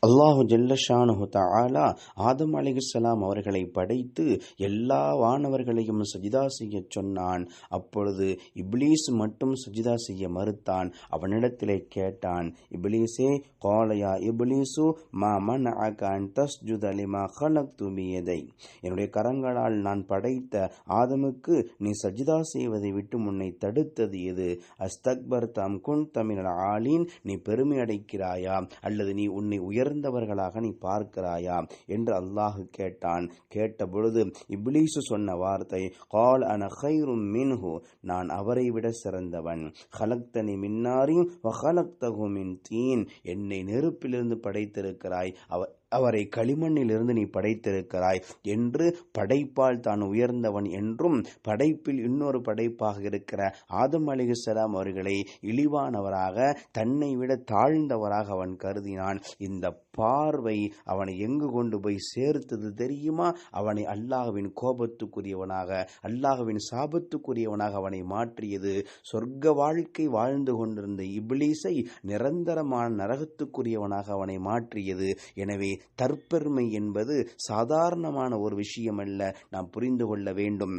அல்லாஹு ஜல்லஷானஹு தஆலா ஆதம் அலைஹிஸ்ஸலாம் அவர்களை படைத்து எல்லா வானவர்களையும் சஜிதா செய்ய சொன்னான். அப்பொழுது இப்லீஸ் மட்டும் சஜிதா செய்ய மறுத்தான். அவனிடத்திலே கேட்டான், இப்லீஸே, காலயா இப்லீசு மா மனஅக அன் தஸ்ஜுத லிமா கலக்து பியதை, என்னுடைய கரங்களால் நான் படைத்த ஆதமுக்கு நீ சஜிதா செய்வதை விட்டு முன்னை தடுத்தது எது? அஸ்தக்பர்த அம் குன்த மினல் ஆலீன், நீ பெருமை அடைக்கிறாயா அல்லது நீ உன்னை உயர்ந்தவர்களாக நீ பார்க்கிறாயா என்று அல்லாஹ் கேட்டான். கேட்டபொழுது இப்லீசு சொன்ன வார்த்தை, கால் அன கைரும் மின்ஹு, நான் அவரை விட சிறந்தவன். ஹலக்தனி மின்னாரின் வ ஹலக்தஹு மின் தீன், என்னை நெருப்பிலிருந்து படைத்திருக்கிறாய், அவரை களிமண்ணிலிருந்து நீ படைத்திருக்கிறாய் என்று படைப்பால் தான் உயர்ந்தவன் என்றும், படைப்பில் இன்னொரு படைப்பாக இருக்கிற ஆதம் அலைஹிஸ்ஸலாம் அவர்களை இழிவானவராக, தன்னை விட தாழ்ந்தவராக அவன் கருதினான். இந்த பார்வை அவனை எங்கு கொண்டு போய் சேர்த்தது தெரியுமா? அவனை அல்லாஹ்வின் கோபத்துக்குரியவனாக, அல்லாஹ்வின் சாபத்துக்குரியவனாக அவனை மாற்றியது. சொர்க்க வாழ்க்கை வாழ்ந்து கொண்டிருந்த இப்லீஸை நிரந்தரமான நரகத்துக்குரியவனாக அவனை மாற்றியது. எனவே தற்பெருமை என்பது சாதாரணமான ஒரு விஷயம் அல்ல, நாம் புரிந்து கொள்ள வேண்டும்.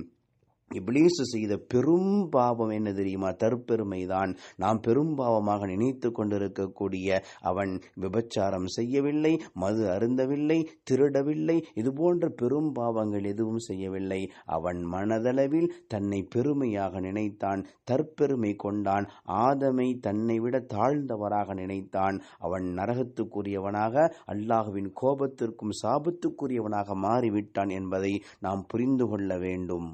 இப்லீஸ் செய்த பெரும் பாவம் என்ன தெரியுமா? தற்பெருமைதான். நாம் பெரும் பாவமாக நினைத்து கொண்டிருக்கக்கூடிய அவன் விபச்சாரம் செய்யவில்லை, மது அருந்தவில்லை, திருடவில்லை, இது போன்ற பெரும் பாவங்கள் எதுவும் செய்யவில்லை. அவன் மனதளவில் தன்னை பெருமையாக நினைத்தான், தற்பெருமை கொண்டான், ஆதமை தன்னை விட தாழ்ந்தவராக நினைத்தான். அவன் நரகத்துக்குரியவனாக, அல்லாஹ்வின் கோபத்திற்கும் சாபத்துக்குரியவனாக மாறிவிட்டான் என்பதை நாம் புரிந்து கொள்ள வேண்டும்.